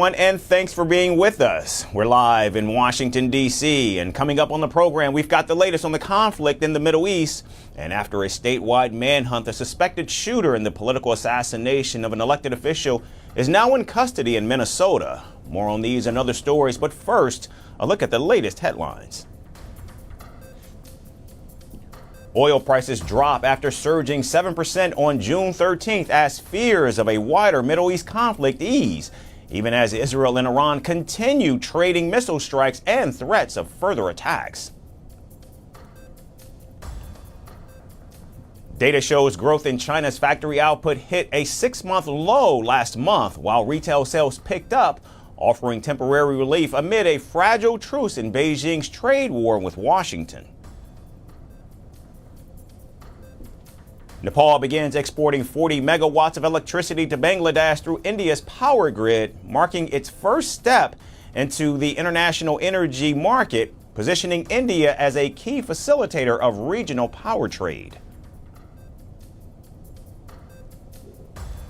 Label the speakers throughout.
Speaker 1: And thanks for being with us. We're live in Washington, D.C. And coming up on the program, we've got the latest on the conflict in the Middle East. And after a statewide manhunt, the suspected shooter in the political assassination of an elected official is now in custody in Minnesota. More on these and other stories. But first, a look at the latest headlines. Oil prices drop after surging 7% on June 13th as fears of a wider Middle East conflict ease, even as Israel and Iran continue trading missile strikes and threats of further attacks. Data shows growth in China's factory output hit a 6-month low last month, while retail sales picked up, offering temporary relief amid a fragile truce in Beijing's trade war with Washington. Nepal begins exporting 40 megawatts of electricity to Bangladesh through India's power grid, marking its first step into the international energy market, positioning India as a key facilitator of regional power trade.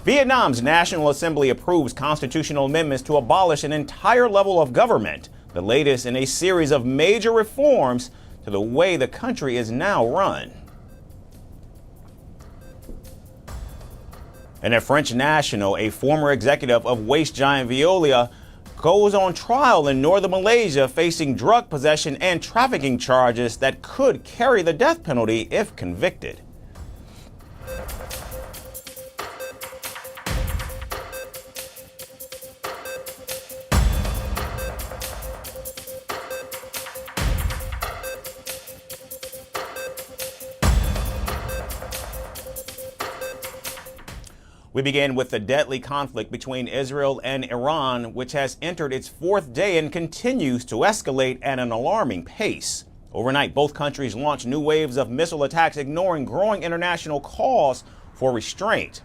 Speaker 1: Vietnam's National Assembly approves constitutional amendments to abolish an entire level of government, the latest in a series of major reforms to the way the country is now run. And a French national, a former executive of waste giant Veolia, goes on trial in northern Malaysia facing drug possession and trafficking charges that could carry the death penalty if convicted. We begin with the deadly conflict between Israel and Iran, which has entered its 4th day and continues to escalate at an alarming pace. Overnight, both countries launched new waves of missile attacks, ignoring growing international calls for restraint.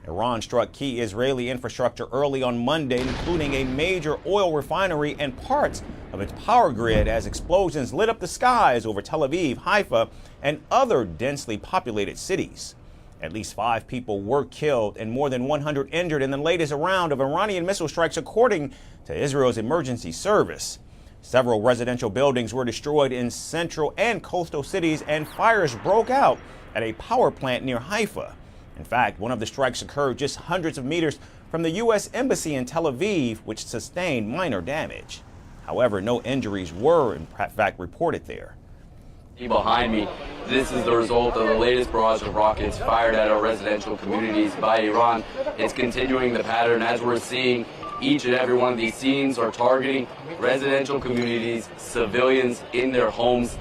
Speaker 1: Iran struck key Israeli infrastructure early on Monday, including a major oil refinery and parts of its power grid, as explosions lit up the skies over Tel Aviv, Haifa, and other densely populated cities. At least 5 people were killed and more than 100 injured in the latest round of Iranian missile strikes, according to Israel's emergency service. Several residential buildings were destroyed in central and coastal cities, and fires broke out at a power plant near Haifa. In fact, one of the strikes occurred just hundreds of meters from the U.S. Embassy in Tel Aviv, which sustained minor damage. However, no injuries were in fact reported there.
Speaker 2: Behind me, this is the result of the latest barrage of rockets fired at our residential communities by Iran. It's continuing the pattern as we're seeing. Each and every one of these scenes are targeting residential communities, civilians in their homes.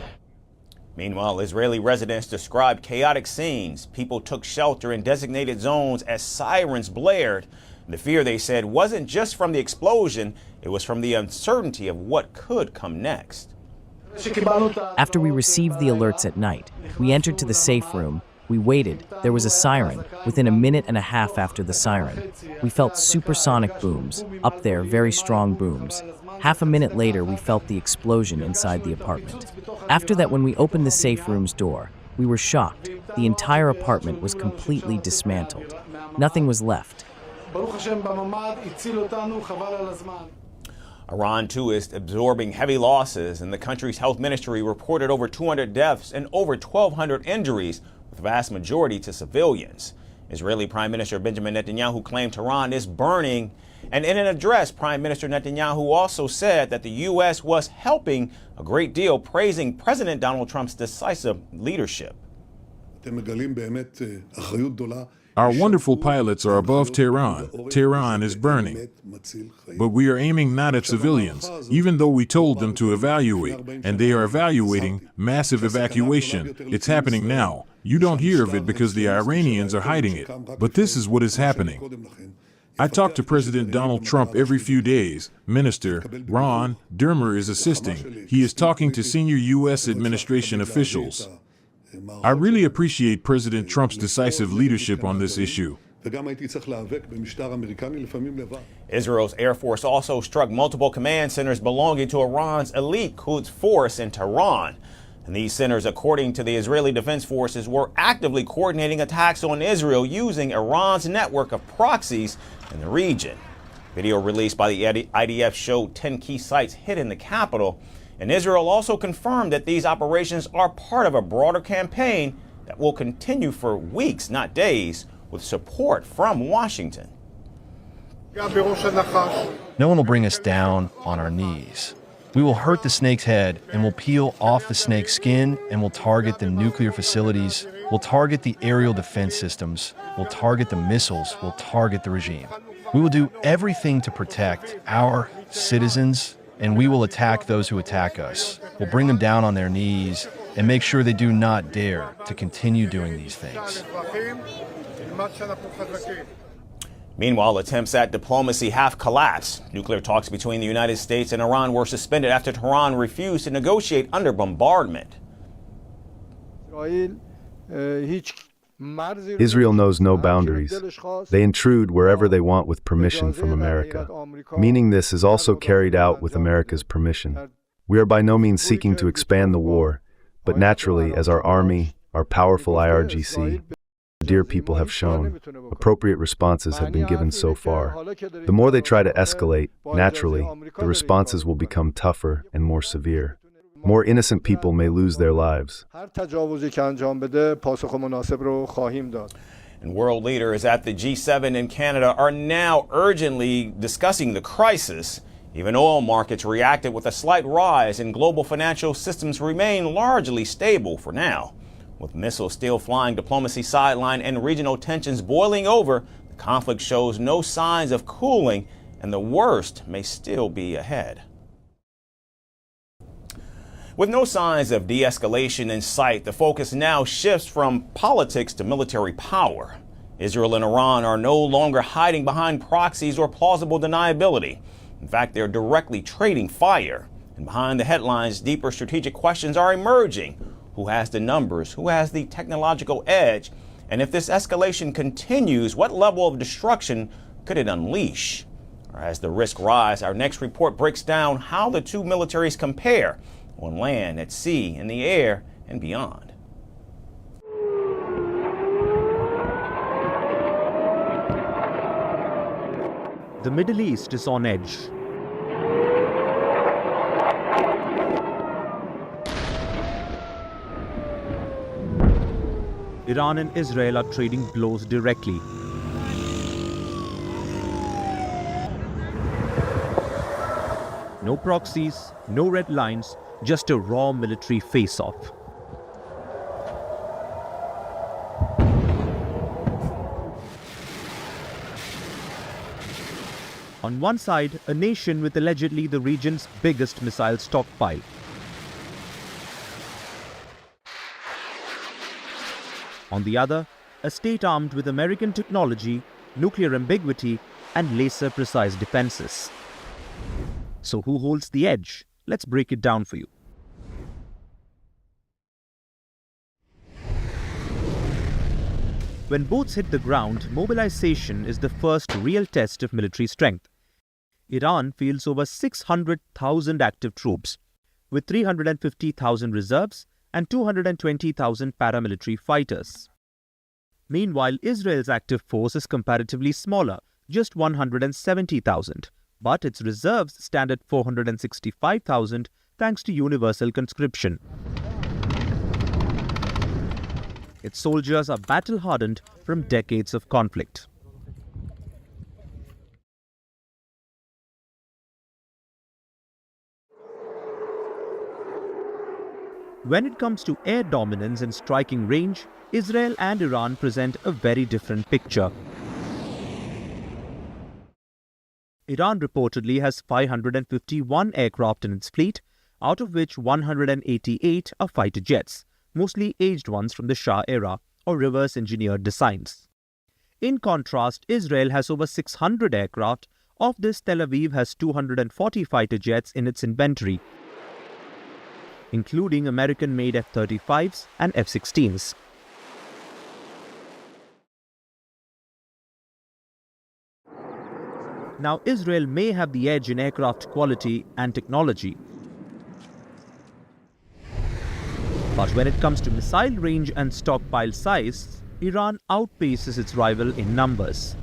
Speaker 1: Meanwhile, Israeli residents described chaotic scenes. People took shelter in designated zones as sirens blared. The fear, they said, wasn't just from the explosion, it was from the uncertainty of what could come next.
Speaker 3: After we received the alerts at night, we entered to the safe room. We waited. There was a siren. Within a minute and a half after the siren, we felt supersonic booms. Up there, very strong booms. Half a minute later, we felt the explosion inside the apartment. After that, when we opened the safe room's door, we were shocked. The entire apartment was completely dismantled. Nothing was left.
Speaker 1: Iran, too, is absorbing heavy losses, and the country's health ministry reported over 200 deaths and over 1,200 injuries, with the vast majority to civilians. Israeli Prime Minister Benjamin Netanyahu claimed Tehran is burning, and in an address, Prime Minister Netanyahu also said that the U.S. was helping a great deal, praising President Donald Trump's decisive leadership.
Speaker 4: Our wonderful pilots are above Tehran. Tehran is burning. But we are aiming not at civilians, even though we told them to evaluate, and they are evaluating massive evacuation. It's happening now. You don't hear of it because the Iranians are hiding it. But this is what is happening. I talk to President Donald Trump every few days. Minister Ron Dermer is assisting. He is talking to senior U.S. administration officials. I really appreciate President Trump's decisive leadership on this issue.
Speaker 1: Israel's Air Force also struck multiple command centers belonging to Iran's elite Quds force in Tehran. And these centers, according to the Israeli Defense Forces, were actively coordinating attacks on Israel using Iran's network of proxies in the region. Video released by the IDF showed 10 key sites hit in the capital, and Israel also confirmed that these operations are part of a broader campaign that will continue for weeks, not days, with support from Washington.
Speaker 5: No one will bring us down on our knees. We will hurt the snake's head, and we'll peel off the snake's skin, and we'll target the nuclear facilities, we'll target the aerial defense systems, we'll target the missiles, we'll target the regime. We will do everything to protect our citizens, and we will attack those who attack us. We'll bring them down on their knees and make sure they do not dare to continue doing these things.
Speaker 1: Meanwhile, attempts at diplomacy have collapsed. Nuclear talks between the United States and Iran were suspended after Tehran refused to negotiate under bombardment.
Speaker 6: Israel knows no boundaries. They intrude wherever they want with permission from America, meaning this is also carried out with America's permission. We are by no means seeking to expand the war, but naturally, as our army, our powerful IRGC, dear people have shown, appropriate responses have been given so far. The more they try to escalate, naturally, the responses will become tougher and more severe. More innocent people may lose their lives.
Speaker 1: And world leaders at the G7 in Canada are now urgently discussing the crisis. Even oil markets reacted with a slight rise, and global financial systems remain largely stable for now. With missiles still flying, diplomacy sidelined, and regional tensions boiling over, the conflict shows no signs of cooling, and the worst may still be ahead. With no signs of de-escalation in sight, the focus now shifts from politics to military power. Israel and Iran are no longer hiding behind proxies or plausible deniability. In fact, they're directly trading fire. And behind the headlines, deeper strategic questions are emerging. Who has the numbers? Who has the technological edge? And if this escalation continues, what level of destruction could it unleash? As the risks rise, our next report breaks down how the two militaries compare on land, at sea, in the air, and beyond.
Speaker 7: The Middle East is on edge. Iran and Israel are trading blows directly. No proxies, no red lines, just a raw military face-off. On one side, a nation with allegedly the region's biggest missile stockpile. On the other, a state armed with American technology, nuclear ambiguity, and laser-precise defenses. So who holds the edge? Let's break it down for you. When boats hit the ground, mobilization is the first real test of military strength. Iran fields over 600,000 active troops, with 350,000 reserves and 220,000 paramilitary fighters. Meanwhile, Israel's active force is comparatively smaller, just 170,000, but its reserves stand at 465,000 thanks to universal conscription. Its soldiers are battle-hardened from decades of conflict. When it comes to air dominance and striking range, Israel and Iran present a very different picture. Iran reportedly has 551 aircraft in its fleet, out of which 188 are fighter jets, mostly aged ones from the Shah era or reverse-engineered designs. In contrast, Israel has over 600 aircraft. Of this, Tel Aviv has 240 fighter jets in its inventory, including American-made F-35s and F-16s. Now, Israel may have the edge in aircraft quality and technology. But when it comes to missile range and stockpile size, Iran outpaces its rival in numbers.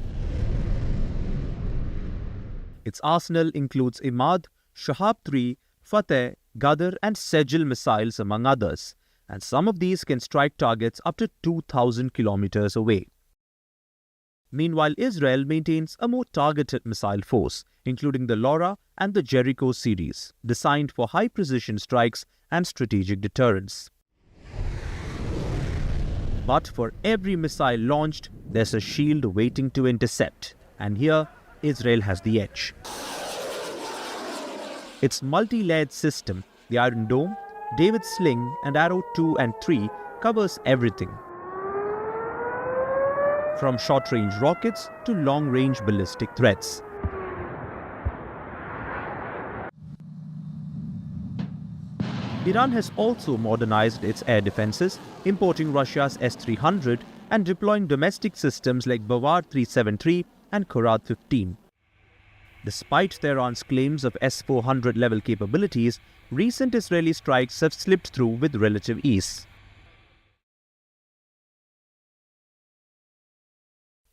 Speaker 7: Its arsenal includes Imad, Shahab-3, Fateh, Ghadar and Sejil missiles among others, and some of these can strike targets up to 2,000 kilometers away. Meanwhile, Israel maintains a more targeted missile force, including the Laura and the Jericho series, designed for high-precision strikes and strategic deterrence. But for every missile launched, there's a shield waiting to intercept, and here, Israel has the edge. Its multi-layered system, the Iron Dome, David's Sling and Arrow 2 and 3 covers everything, from short-range rockets to long-range ballistic threats. Iran has also modernized its air defenses, importing Russia's S-300 and deploying domestic systems like Bavar 373 and Korat 15. Despite Tehran's claims of S-400 level capabilities, recent Israeli strikes have slipped through with relative ease.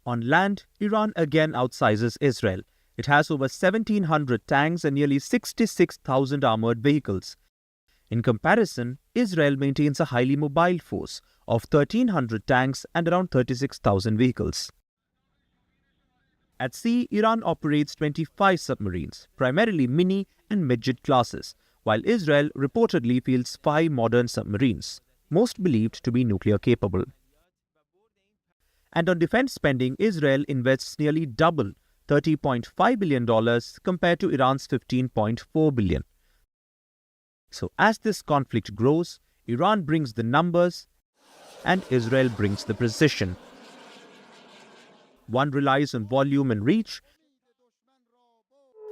Speaker 7: On land, Iran again outsizes Israel. It has over 1,700 tanks and nearly 66,000 armored vehicles. In comparison, Israel maintains a highly mobile force of 1,300 tanks and around 36,000 vehicles. At sea, Iran operates 25 submarines, primarily mini and midget classes, while Israel reportedly fields 5 modern submarines, most believed to be nuclear capable. And on defense spending, Israel invests nearly double, $30.5 billion compared to Iran's $15.4 billion. So as this conflict grows, Iran brings the numbers and Israel brings the precision. One relies on volume and reach,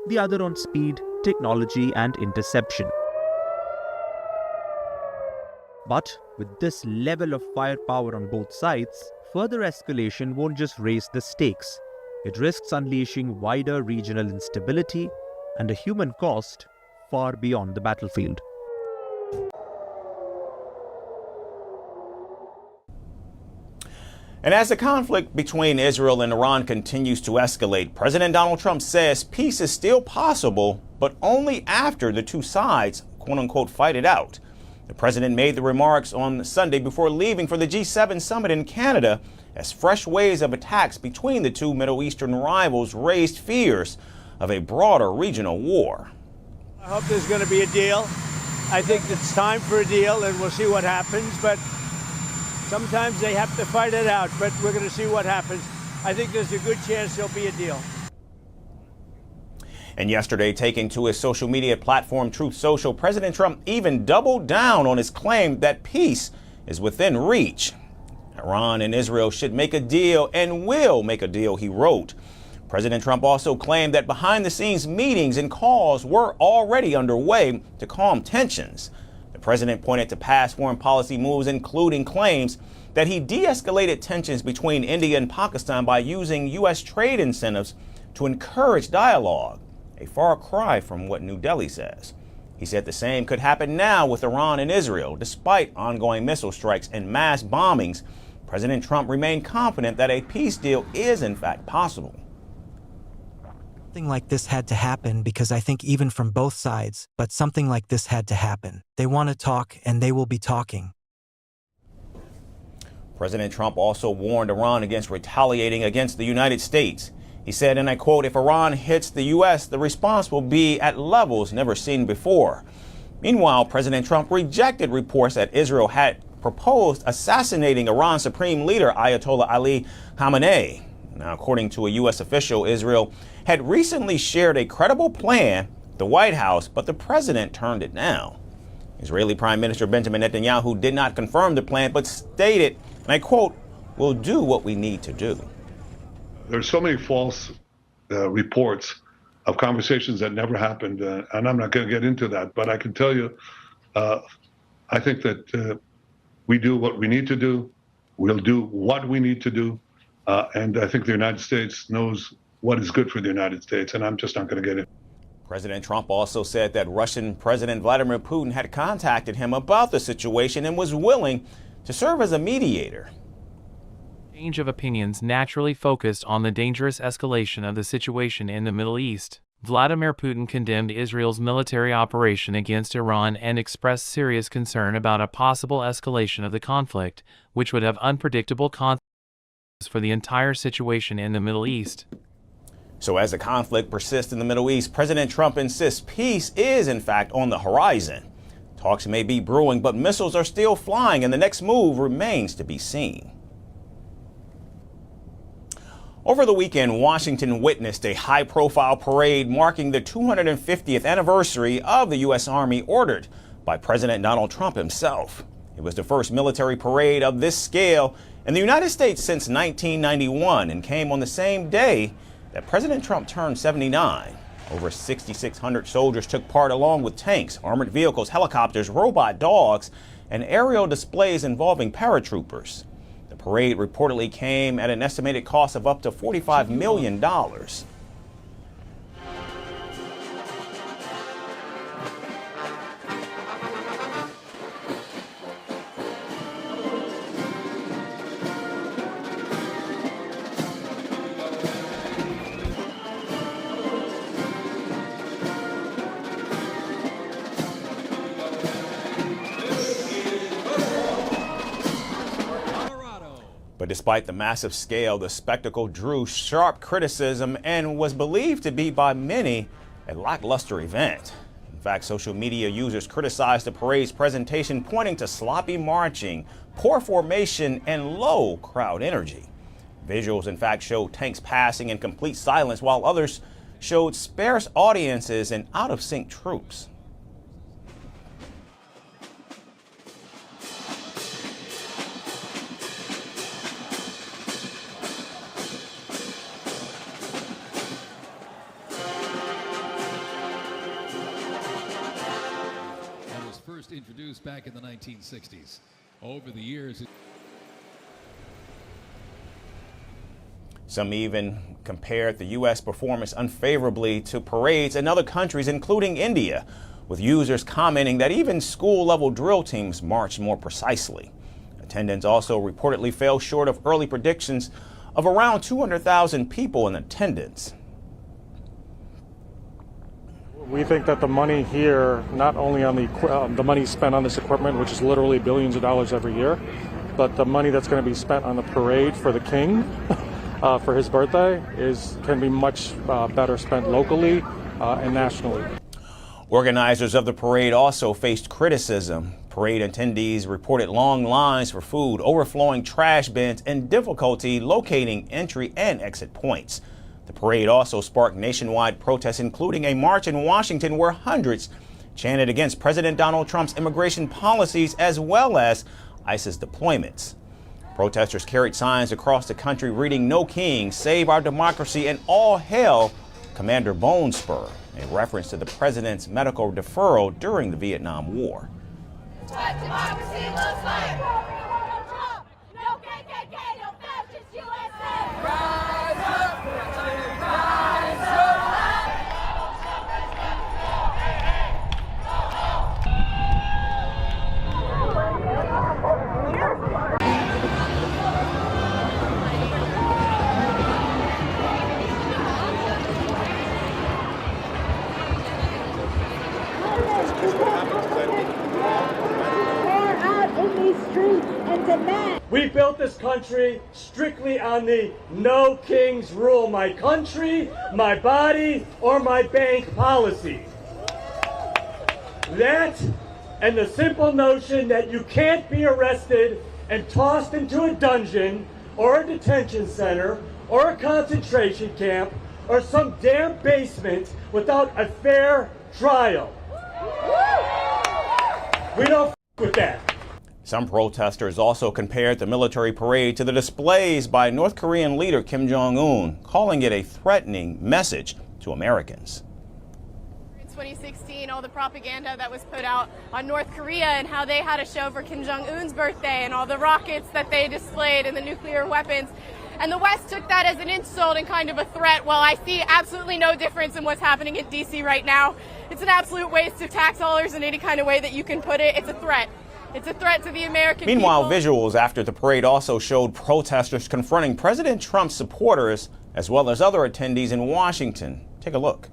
Speaker 7: the other on speed, technology and interception. But with this level of firepower on both sides, further escalation won't just raise the stakes. It risks unleashing wider regional instability and a human cost far beyond the battlefield.
Speaker 1: And as the conflict between Israel and Iran continues to escalate, President Donald Trump says peace is still possible, but only after the two sides, quote-unquote, fight it out. The president made the remarks on Sunday before leaving for the G7 summit in Canada as fresh waves of attacks between the two Middle Eastern rivals raised fears of a broader regional war.
Speaker 8: I hope there's going to be a deal. I think it's time for a deal, and we'll see what happens, but sometimes they have to fight it out, but we're going to see what happens. I think there's a good chance there'll be a deal.
Speaker 1: And yesterday, taking to his social media platform Truth Social, President Trump even doubled down on his claim that peace is within reach. Iran and Israel should make a deal and will make a deal, he wrote. President Trump also claimed that behind-the-scenes meetings and calls were already underway to calm tensions. The president pointed to past foreign policy moves, including claims that he de-escalated tensions between India and Pakistan by using U.S. trade incentives to encourage dialogue, a far cry from what New Delhi says. He said the same could happen now with Iran and Israel. Despite ongoing missile strikes and mass bombings, President Trump remained confident that a peace deal is in fact possible.
Speaker 9: Something like this had to happen because I think even from both sides, but something like this had to happen. They want to talk and they will be talking.
Speaker 1: President Trump also warned Iran against retaliating against the United States. He said, and I quote, "If Iran hits the U.S., the response will be at levels never seen before." Meanwhile, President Trump rejected reports that Israel had proposed assassinating Iran's supreme leader, Ayatollah Ali Khamenei. Now, according to a U.S. official, Israel had recently shared a credible plan with the White House, but the president turned it down. Israeli Prime Minister Benjamin Netanyahu did not confirm the plan, but stated, and I quote, "We'll do what we need to do."
Speaker 10: There's so many false reports of conversations that never happened, and I'm not going to get into that, but I can tell you, I think that we do what we need to do. We'll do what we need to do. And I think the United States knows what is good for the United States, and I'm just not going to get it.
Speaker 1: President Trump also said that Russian President Vladimir Putin had contacted him about the situation and was willing to serve as a mediator.
Speaker 11: Change of opinions naturally focused on the dangerous escalation of the situation in the Middle East. Vladimir Putin condemned Israel's military operation against Iran and expressed serious concern about a possible escalation of the conflict, which would have unpredictable consequences for the entire situation in the Middle East.
Speaker 1: So as the conflict persists in the Middle East, President Trump insists peace is, in fact, on the horizon. Talks may be brewing, but missiles are still flying, and the next move remains to be seen. Over the weekend, Washington witnessed a high-profile parade marking the 250th anniversary of the U.S. Army ordered by President Donald Trump himself. It was the first military parade of this scale in the United States since 1991 and came on the same day that President Trump turned 79. Over 6,600 soldiers took part along with tanks, armored vehicles, helicopters, robot dogs, and aerial displays involving paratroopers. The parade reportedly came at an estimated cost of up to $45 million. But despite the massive scale, the spectacle drew sharp criticism and was believed to be by many a lackluster event. In fact, social media users criticized the parade's presentation, pointing to sloppy marching, poor formation, and low crowd energy. Visuals, in fact, showed tanks passing in complete silence, while others showed sparse audiences and out-of-sync troops.
Speaker 12: Introduced back in the 1960s. Over the years,
Speaker 1: some even compared the U.S. performance unfavorably to parades in other countries, including India, with users commenting that even school-level drill teams marched more precisely. Attendance also reportedly fell short of early predictions of around 200,000 people in attendance.
Speaker 13: We think that the money here, not only on the money spent on this equipment, which is literally billions of dollars every year, but the money that's going to be spent on the parade for the king for his birthday can be much better spent locally and nationally.
Speaker 1: Organizers of the parade also faced criticism. Parade attendees reported long lines for food, overflowing trash bins, and difficulty locating entry and exit points. The parade also sparked nationwide protests, including a march in Washington where hundreds chanted against President Donald Trump's immigration policies as well as ISIS deployments. Protesters carried signs across the country reading "No King, Save Our Democracy," and "All Hail Commander Bone Spur," a reference to the president's medical deferral during the Vietnam War.
Speaker 14: What democracy looks like. No Trump, no KKK, no fascist USA. Rise up.
Speaker 8: We built this country strictly on the no kings rule, my country, my body, or my bank policy. That and the simple notion that you can't be arrested and tossed into a dungeon or a detention center or a concentration camp or some damn basement without a fair trial. We don't with that.
Speaker 1: Some protesters also compared the military parade to the displays by North Korean leader Kim Jong-un, calling it a threatening message to Americans.
Speaker 15: In 2016, all the propaganda that was put out on North Korea and how they had a show for Kim Jong-un's birthday and all the rockets that they displayed and the nuclear weapons. And the West took that as an insult and kind of a threat. Well, I see absolutely no difference in what's happening in D.C. right now. It's an absolute waste of tax dollars in any kind of way that you can put it. It's a threat. It's a threat to the American people.
Speaker 1: Meanwhile, visuals after the parade also showed protesters confronting President Trump's supporters as well as other attendees in Washington. Take a look.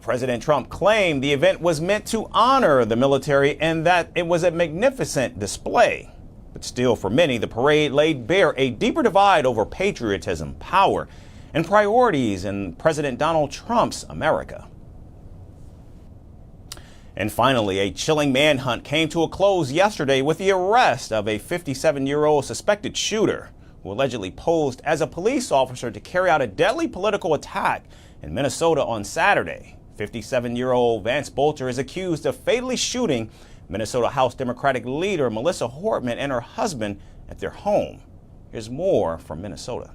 Speaker 1: President Trump claimed the event was meant to honor the military and that it was a magnificent display. But still, for many, the parade laid bare a deeper divide over patriotism, power, and priorities in President Donald Trump's America. And finally, a chilling manhunt came to a close yesterday with the arrest of a 57-year-old suspected shooter who allegedly posed as a police officer to carry out a deadly political attack in Minnesota on Saturday. 57-year-old Vance Bolter is accused of fatally shooting Minnesota House Democratic leader Melissa Hortman and her husband at their home. Here's more from Minnesota.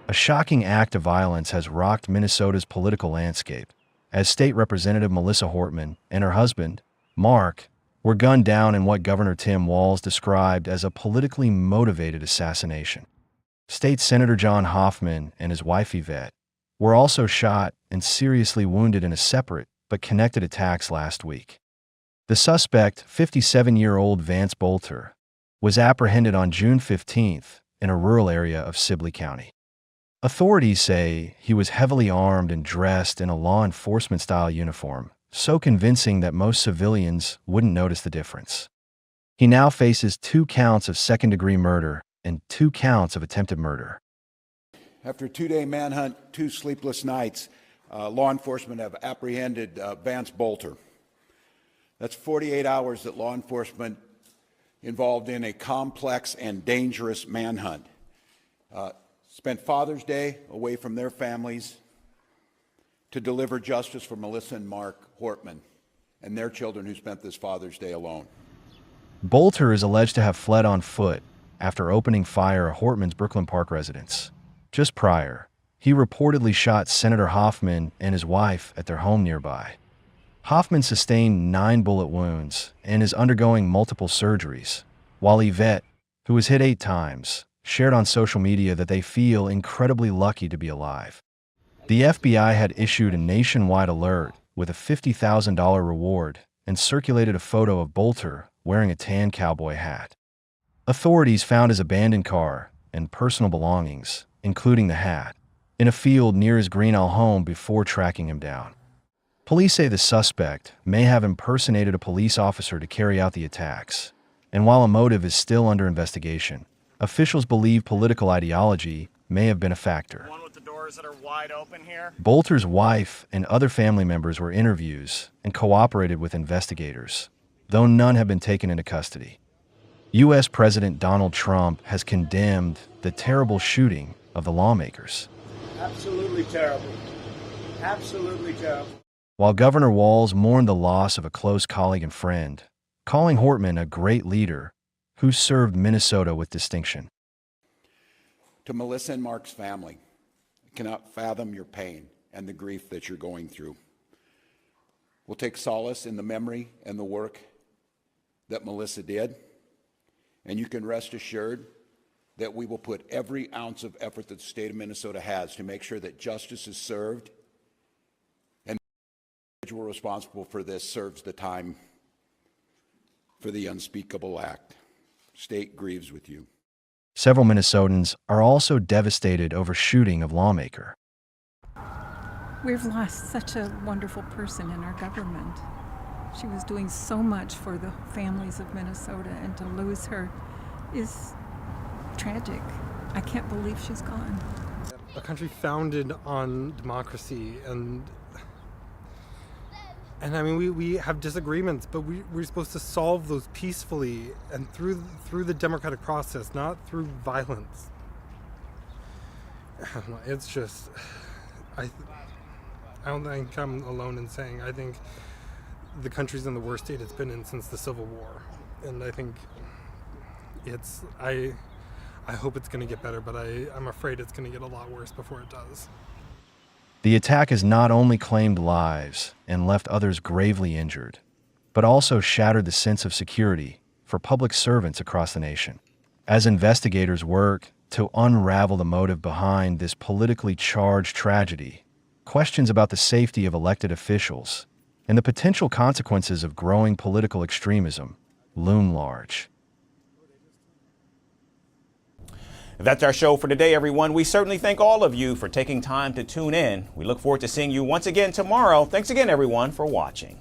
Speaker 5: A shocking act of violence has rocked Minnesota's political landscape, as State Representative Melissa Hortman and her husband, Mark, were gunned down in what Governor Tim Walz described as a politically motivated assassination. State Senator John Hoffman and his wife Yvette were also shot and seriously wounded in a separate but connected attacks last week. The suspect, 57-year-old Vance Bolter, was apprehended on June 15th in a rural area of Sibley County. Authorities say he was heavily armed and dressed in a law enforcement-style uniform, so convincing that most civilians wouldn't notice the difference. He now faces 2 counts of second-degree murder and 2 counts of attempted murder.
Speaker 16: After a 2-day manhunt, 2 sleepless nights, law enforcement have apprehended Vance Bolter. That's 48 hours that law enforcement involved in a complex and dangerous manhunt. Spent Father's Day away from their families to deliver justice for Melissa and Mark Hortman and their children who spent this Father's Day alone.
Speaker 5: Bolter is alleged to have fled on foot after opening fire at Hortman's Brooklyn Park residence. Just prior, he reportedly shot Senator Hoffman and his wife at their home nearby. Hoffman sustained 9 bullet wounds and is undergoing multiple surgeries, while Yvette, who was hit 8 times, shared on social media that they feel incredibly lucky to be alive. The FBI had issued a nationwide alert with a $50,000 reward and circulated a photo of Bolter wearing a tan cowboy hat. Authorities found his abandoned car and personal belongings, including the hat, in a field near his Greenell home before tracking him down. Police say the suspect may have impersonated a police officer to carry out the attacks, and while a motive is still under investigation, officials believe political ideology may have been a factor.
Speaker 1: One with the doors that are wide open here.
Speaker 5: Bolter's wife and other family members were interviewed and cooperated with investigators, though none have been taken into custody. U.S. President Donald Trump has condemned the terrible shooting of the Lawmakers.
Speaker 8: Absolutely terrible. Absolutely terrible.
Speaker 5: While Governor Walz mourned the loss of a close colleague and friend, calling Hortman a great leader who served Minnesota with distinction.
Speaker 16: To Melissa and Mark's family, I cannot fathom your pain and the grief that you're going through. We'll take solace in the memory and the work that Melissa did, and you can rest assured that we will put every ounce of effort that the state of Minnesota has to make sure that justice is served and the individual responsible for this serves the time for the unspeakable act. State grieves with you.
Speaker 5: Several Minnesotans are also devastated over shooting of lawmaker.
Speaker 17: We've lost such a wonderful person in our government. She was doing so much for the families of Minnesota, and to lose her is tragic. I can't believe she's gone.
Speaker 18: A country founded on democracy, and I mean, we have disagreements, but we're supposed to solve those peacefully and through the democratic process, not through violence. I don't know, it's just, I don't think I'm alone in saying I think the country's in the worst state it's been in since the Civil War, and I think I hope it's going to get better, but I'm afraid it's going to get a lot worse before it does.
Speaker 5: The attack has not only claimed lives and left others gravely injured, but also shattered the sense of security for public servants across the nation. As investigators work to unravel the motive behind this politically charged tragedy, questions about the safety of elected officials and the potential consequences of growing political extremism loom large.
Speaker 1: That's our show for today, everyone. We certainly thank all of you for taking time to tune in. We look forward to seeing you once again tomorrow. Thanks again, everyone, for watching.